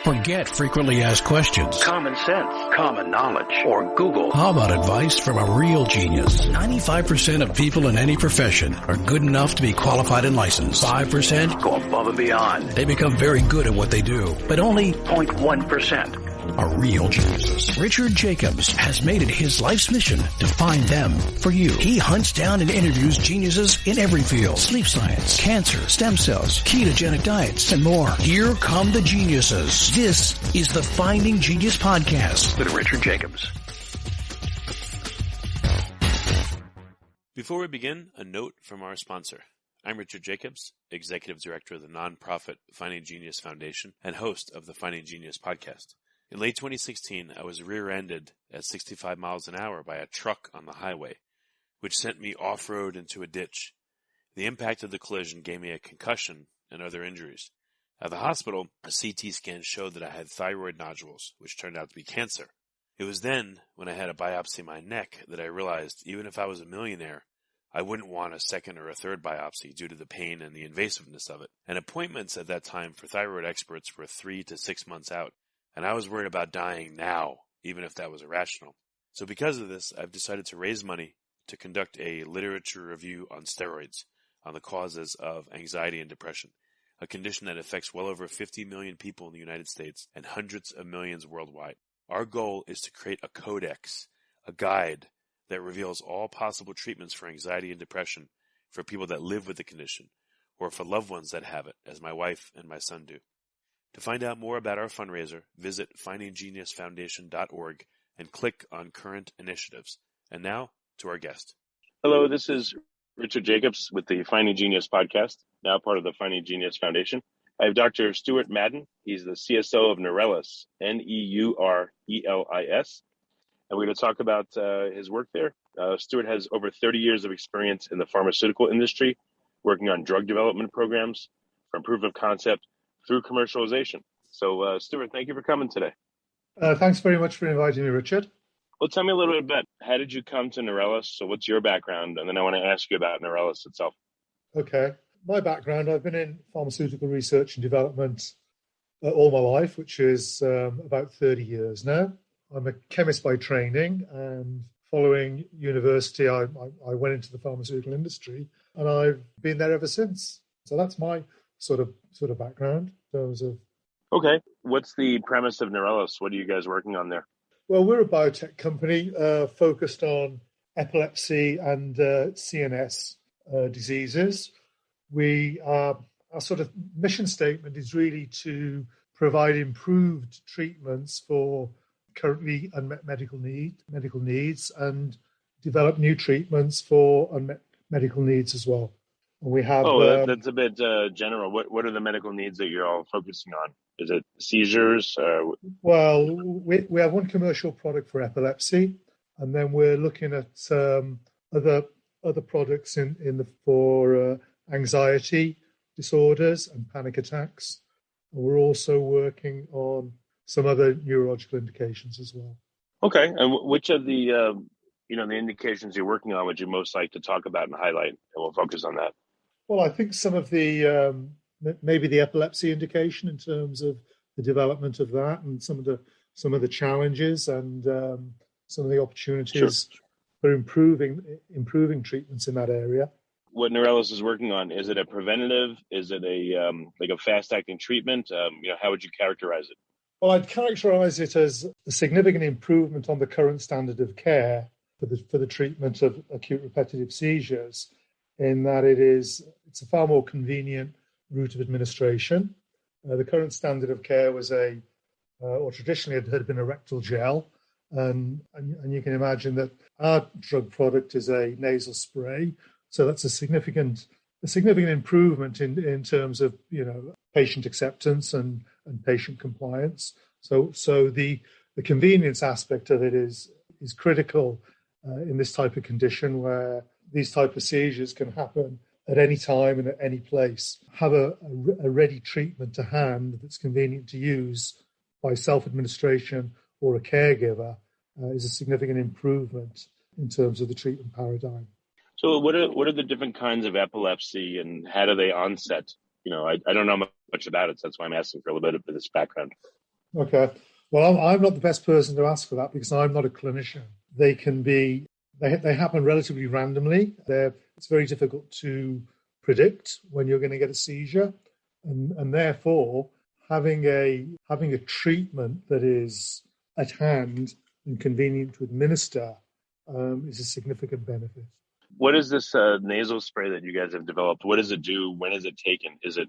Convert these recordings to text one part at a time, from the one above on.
Forget frequently asked questions. Common sense, common knowledge, or Google. How about advice from a real genius? 95% of people in any profession are good enough to be qualified and licensed. 5% go above and beyond. They become very good at what they do, but only 0.1% are real geniuses. Richard Jacobs has made it his life's mission to find them for you. He hunts down and interviews geniuses in every field: sleep science, cancer, stem cells, ketogenic diets, and more. Here come the geniuses. This is the Finding Genius Podcast with Richard Jacobs. Before we begin, a note from our sponsor. I'm Richard Jacobs, Executive Director of the nonprofit Finding Genius Foundation and host of the Finding Genius Podcast. In late 2016, I was rear-ended at 65 miles an hour by a truck on the highway, which sent me off-road into a ditch. The impact of the collision gave me a concussion and other injuries. At the hospital, a CT scan showed that I had thyroid nodules, which turned out to be cancer. It was then, when I had a biopsy of my neck, that I realized even if I was a millionaire, I wouldn't want a second or a third biopsy due to the pain and the invasiveness of it. And appointments at that time for thyroid experts were 3 to 6 months out. And I was worried about dying now, even if that was irrational. So because of this, I've decided to raise money to conduct a literature review on steroids, on the causes of anxiety and depression, a condition that affects well over 50 million people in the United States and hundreds of millions worldwide. Our goal is to create a codex, a guide that reveals all possible treatments for anxiety and depression for people that live with the condition, or for loved ones that have it, as my wife and my son do. To find out more about our fundraiser, visit findinggeniusfoundation.org and click on current initiatives. And now to our guest. Hello, this is Richard Jacobs with the Finding Genius Podcast, now part of the Finding Genius Foundation. I have Dr. Stuart Madden. He's the CSO of Neurelis, Neurelis. And we're going to talk about his work there. Stuart has over 30 years of experience in the pharmaceutical industry, working on drug development programs from proof of concept through commercialization. So, Stuart, thank you for coming today. Thanks very much for inviting me, Richard. Well, tell me a little bit about how did you come to Neurelis? So what's your background? And then I want to ask you about Neurelis itself. Okay. My background, I've been in pharmaceutical research and development all my life, which is about 30 years now. I'm a chemist by training, and following university, I went into the pharmaceutical industry, and I've been there ever since. So that's my sort of background in terms of. Okay. What's the premise of Neurelis? What are you guys working on there? Well, we're a biotech company focused on epilepsy and CNS diseases. Our sort of mission statement is really to provide improved treatments for currently unmet medical needs and develop new treatments for unmet medical needs as well. And we have. That's a bit general. What are the medical needs that you're all focusing on? Is it seizures? Well, we have one commercial product for epilepsy, and then we're looking at other products for anxiety disorders and panic attacks. And we're also working on some other neurological indications as well. Okay, and which of the the indications you're working on would you most like to talk about and highlight? And we'll focus on that. Well, I think some of the maybe the epilepsy indication in terms of the development of that, and some of the challenges and some of the opportunities for improving treatments in that area. What Neurelis is working on, is it a preventative? Is it a fast-acting treatment? How would you characterize it? Well, I'd characterize it as a significant improvement on the current standard of care for the treatment of acute repetitive seizures, in that it's a far more convenient route of administration. The current standard of care was or traditionally it had been a rectal gel, and you can imagine that our drug product is a nasal spray. So that's a significant improvement in terms of patient acceptance and patient compliance. So the convenience aspect of it is critical in this type of condition, where these type of seizures can happen at any time and at any place. Have a ready treatment to hand that's convenient to use by self-administration or a caregiver is a significant improvement in terms of the treatment paradigm. So what are the different kinds of epilepsy, and how do they onset? I don't know much about it, so that's why I'm asking for a little bit of this background. Okay. Well, I'm not the best person to ask for that because I'm not a clinician. They happen relatively randomly. It's very difficult to predict when you're going to get a seizure, and therefore having a treatment that is at hand and convenient to administer is a significant benefit. What is this nasal spray that you guys have developed? What does it do? When is it taken? Is it,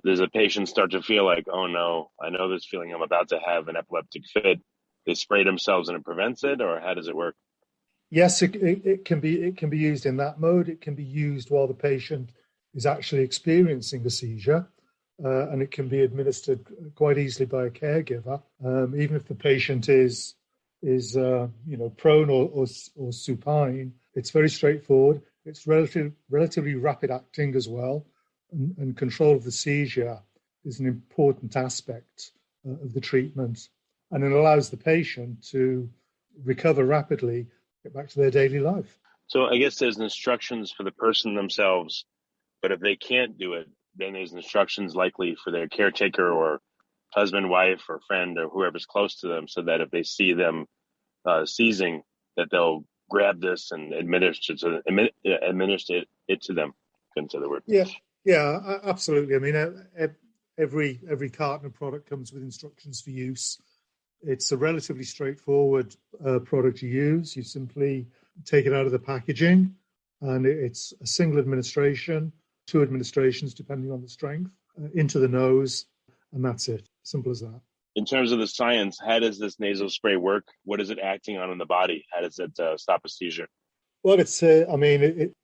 does a patient start to feel like, oh no, I know this feeling, I'm about to have an epileptic fit? They spray themselves and it prevents it, or how does it work? Yes, it can be used in that mode. It can be used while the patient is actually experiencing a seizure, and it can be administered quite easily by a caregiver, even if the patient is prone or supine. It's very straightforward. It's relatively rapid acting as well, and control of the seizure is an important aspect of the treatment, and it allows the patient to recover rapidly, get back to their daily life. So I guess there's instructions for the person themselves, but if they can't do it, then there's instructions likely for their caretaker or husband, wife, or friend, or whoever's close to them, so that if they see them seizing, that they'll grab this and administer it to them. Couldn't say the word. Yeah, absolutely. I mean, every carton of product comes with instructions for use. It's a relatively straightforward product to use. You simply take it out of the packaging, and it's a single administration, 2 administrations depending on the strength, into the nose, and that's it. Simple as that. In terms of the science, how does this nasal spray work? What is it acting on in the body? How does it stop a seizure? Well, I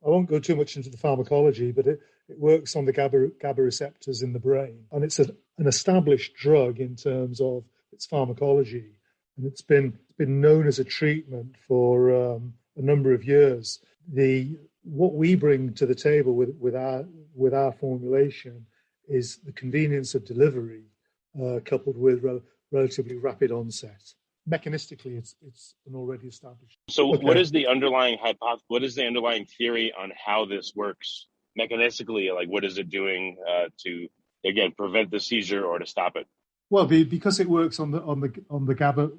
won't go too much into the pharmacology, but it works on the GABA receptors in the brain. And it's an established drug in terms of its pharmacology. And it's been known as a treatment for a number of years. What we bring to the table with our formulation is the convenience of delivery, coupled with relatively rapid onset. Mechanistically, it's an already established. So, okay. What is the underlying What is the underlying theory on how this works mechanistically? Like, what is it doing to, again, prevent the seizure or to stop it? Well, because it works on the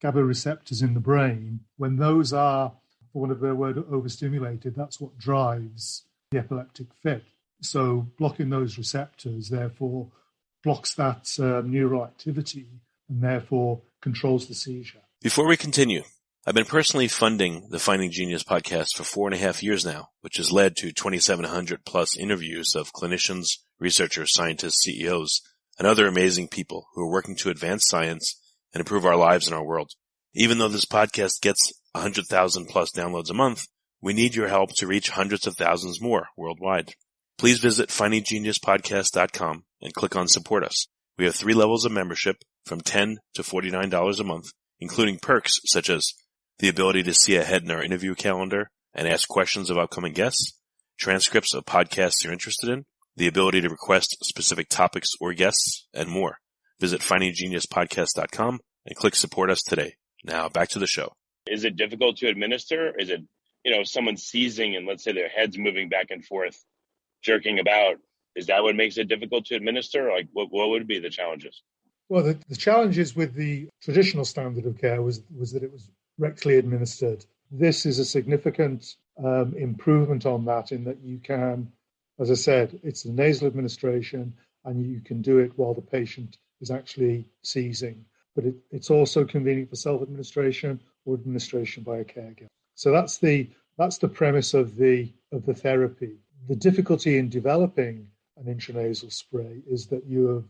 GABA receptors in the brain. When those are, for want of a better word, overstimulated, that's what drives the epileptic fit. So, blocking those receptors, therefore, blocks that neural activity and therefore controls the seizure. Before we continue, I've been personally funding the Finding Genius podcast for 4.5 years now, which has led to 2,700 plus interviews of clinicians, researchers, scientists, CEOs, and other amazing people who are working to advance science and improve our lives and our world. Even though this podcast gets 100,000 plus downloads a month, we need your help to reach hundreds of thousands more worldwide. Please visit findinggeniuspodcast.com and click on Support Us. We have 3 levels of membership from $10 to $49 a month, including perks such as the ability to see ahead in our interview calendar and ask questions of upcoming guests, transcripts of podcasts you're interested in, the ability to request specific topics or guests, and more. Visit findinggeniuspodcast.com and click Support Us today. Now back to the show. Is it difficult to administer? Is it, if someone's seizing and let's say their head's moving back and forth, jerking about, is that what makes it difficult to administer? Like, what would be the challenges? Well, the challenges with the traditional standard of care was that it was rectally administered. This is a significant improvement on that, in that you can, as I said, it's a nasal administration and you can do it while the patient is actually seizing. But it's also convenient for self-administration or administration by a caregiver. So that's the premise of the therapy. The difficulty in developing an intranasal spray is that you're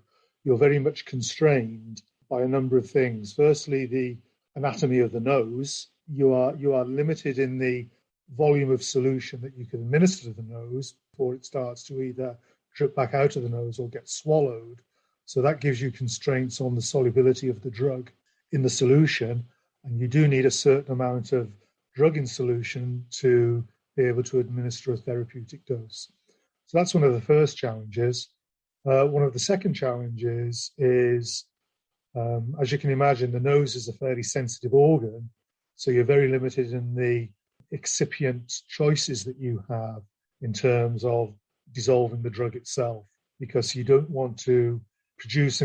very much constrained by a number of things. Firstly, the anatomy of the nose. You are limited in the volume of solution that you can administer to the nose before it starts to either drip back out of the nose or get swallowed. So that gives you constraints on the solubility of the drug in the solution, and you do need a certain amount of drug in solution to be able to administer a therapeutic dose. So that's one of the first challenges. One of the second challenges is, as you can imagine, the nose is a fairly sensitive organ, so you're very limited in the excipient choices that you have in terms of dissolving the drug itself, because you don't want to produce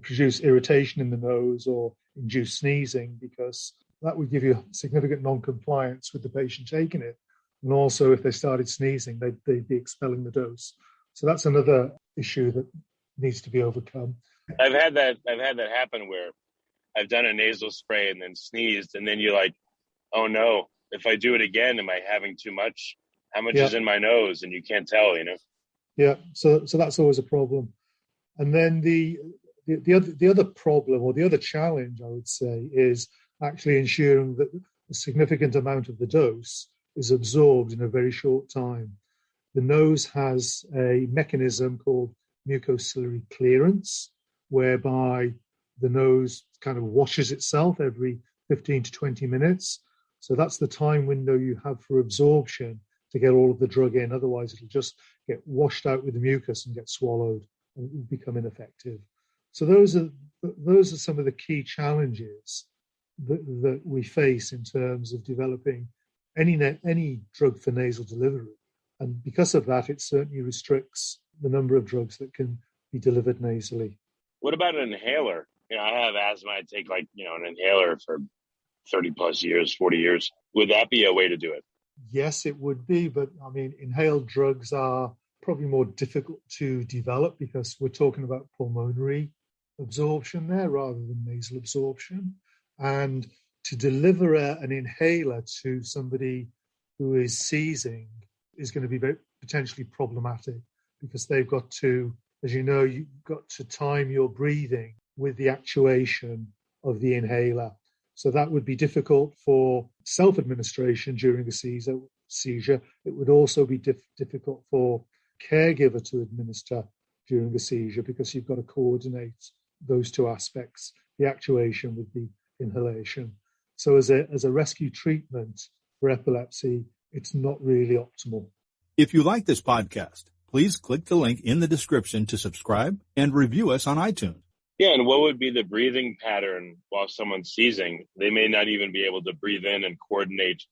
produce irritation in the nose or induce sneezing, because that would give you significant non-compliance with the patient taking it. And also, if they started sneezing, they'd be expelling the dose. So that's another issue that needs to be overcome. I've had that happen where I've done a nasal spray and then sneezed, and then you're like, oh no, if I do it again, am I having too much? How much is in my nose? And you can't tell, Yeah, so that's always a problem. And then the other problem, or the other challenge, I would say, is actually ensuring that a significant amount of the dose is absorbed in a very short time. The nose has a mechanism called mucociliary clearance, whereby the nose kind of washes itself every 15 to 20 minutes. So that's the time window you have for absorption to get all of the drug in. Otherwise, it'll just get washed out with the mucus and get swallowed and it will become ineffective. So those are some of the key challenges that we face in terms of developing any drug for nasal delivery. And because of that, it certainly restricts the number of drugs that can be delivered nasally. What about an inhaler? I have asthma. I take an inhaler for 30 plus years, 40 years. Would that be a way to do it? Yes, it would be. But I mean, inhaled drugs are probably more difficult to develop because we're talking about pulmonary absorption there rather than nasal absorption. And to deliver an inhaler to somebody who is seizing is going to be very potentially problematic because they've got to, as you know, you've got to time your breathing with the actuation of the inhaler. So that would be difficult for self-administration during a seizure. It would also be difficult for caregiver to administer during a seizure because you've got to coordinate those two aspects, the actuation with the inhalation. So as a rescue treatment for epilepsy, it's not really optimal. If you like this podcast, please click the link in the description to subscribe and review us on iTunes. Yeah, and what would be the breathing pattern while someone's seizing? They may not even be able to breathe in and coordinate,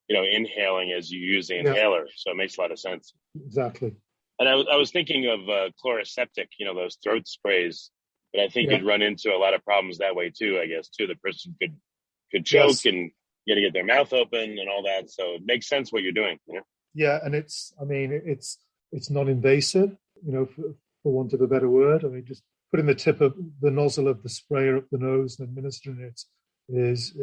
inhaling as you use the inhaler. Yeah. So it makes a lot of sense. Exactly. And I was thinking of chloroseptic, those throat sprays, but I think you'd run into a lot of problems that way too, I guess, too. The person could choke and you got to get their mouth open and all that. So it makes sense what you're doing. Yeah, and it's non-invasive, for want of a better word. I mean, just putting the tip of the nozzle of the sprayer up the nose and administering it is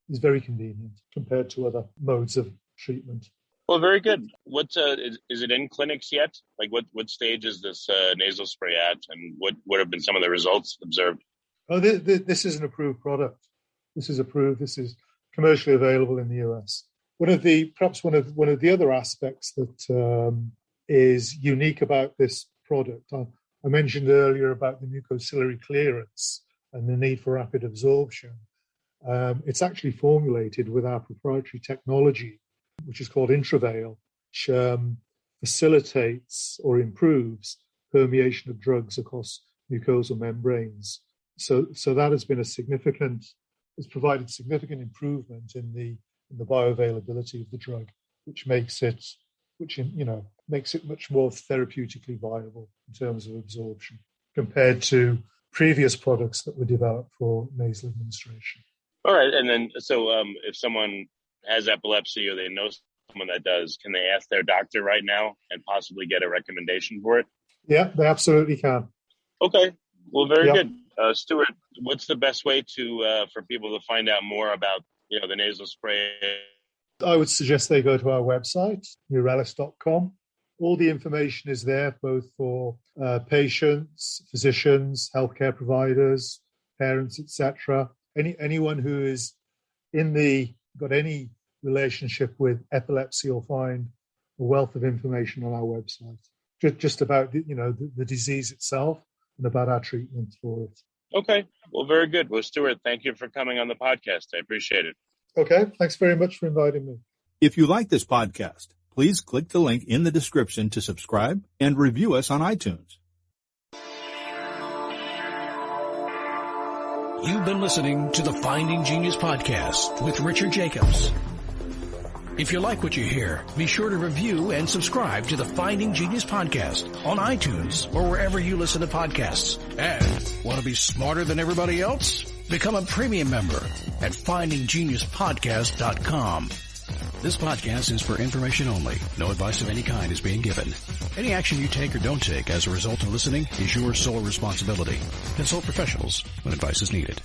very convenient compared to other modes of treatment. Well, very good. What is it in clinics yet? Like what stage is this nasal spray at, and what have been some of the results observed? Oh, this is an approved product. This is approved. This is commercially available in the US. One of the other aspects that is unique about this product, I mentioned earlier about the mucociliary clearance and the need for rapid absorption. It's actually formulated with our proprietary technology, which is called Intravale, which facilitates or improves permeation of drugs across mucosal membranes. So that has been has provided significant improvement in the bioavailability of the drug, which makes it much more therapeutically viable in terms of absorption compared to previous products that were developed for nasal administration. All right, and then so if someone has epilepsy or they know someone that does, can they ask their doctor right now and possibly get a recommendation for it? Yeah, they absolutely can. Okay, well, very good. Stuart, what's the best way for people to find out more about the nasal spray? I would suggest they go to our website, neurelis.com. All the information is there, both for patients, physicians, healthcare providers, parents, etc. Anyone who is got any relationship with epilepsy will find a wealth of information on our website, just about the disease itself and about our treatment for it. Okay, well, very good. Well, Stuart, thank you for coming on the podcast. I appreciate it. Okay, thanks very much for inviting me. If you like this podcast, please click the link in the description to subscribe and review us on iTunes. You've been listening to the Finding Genius podcast with Richard Jacobs. If you like what you hear, be sure to review and subscribe to the Finding Genius podcast on iTunes or wherever you listen to podcasts. And want to be smarter than everybody else? Become a premium member at findinggeniuspodcast.com. This podcast is for information only. No advice of any kind is being given. Any action you take or don't take as a result of listening is your sole responsibility. Consult professionals when advice is needed.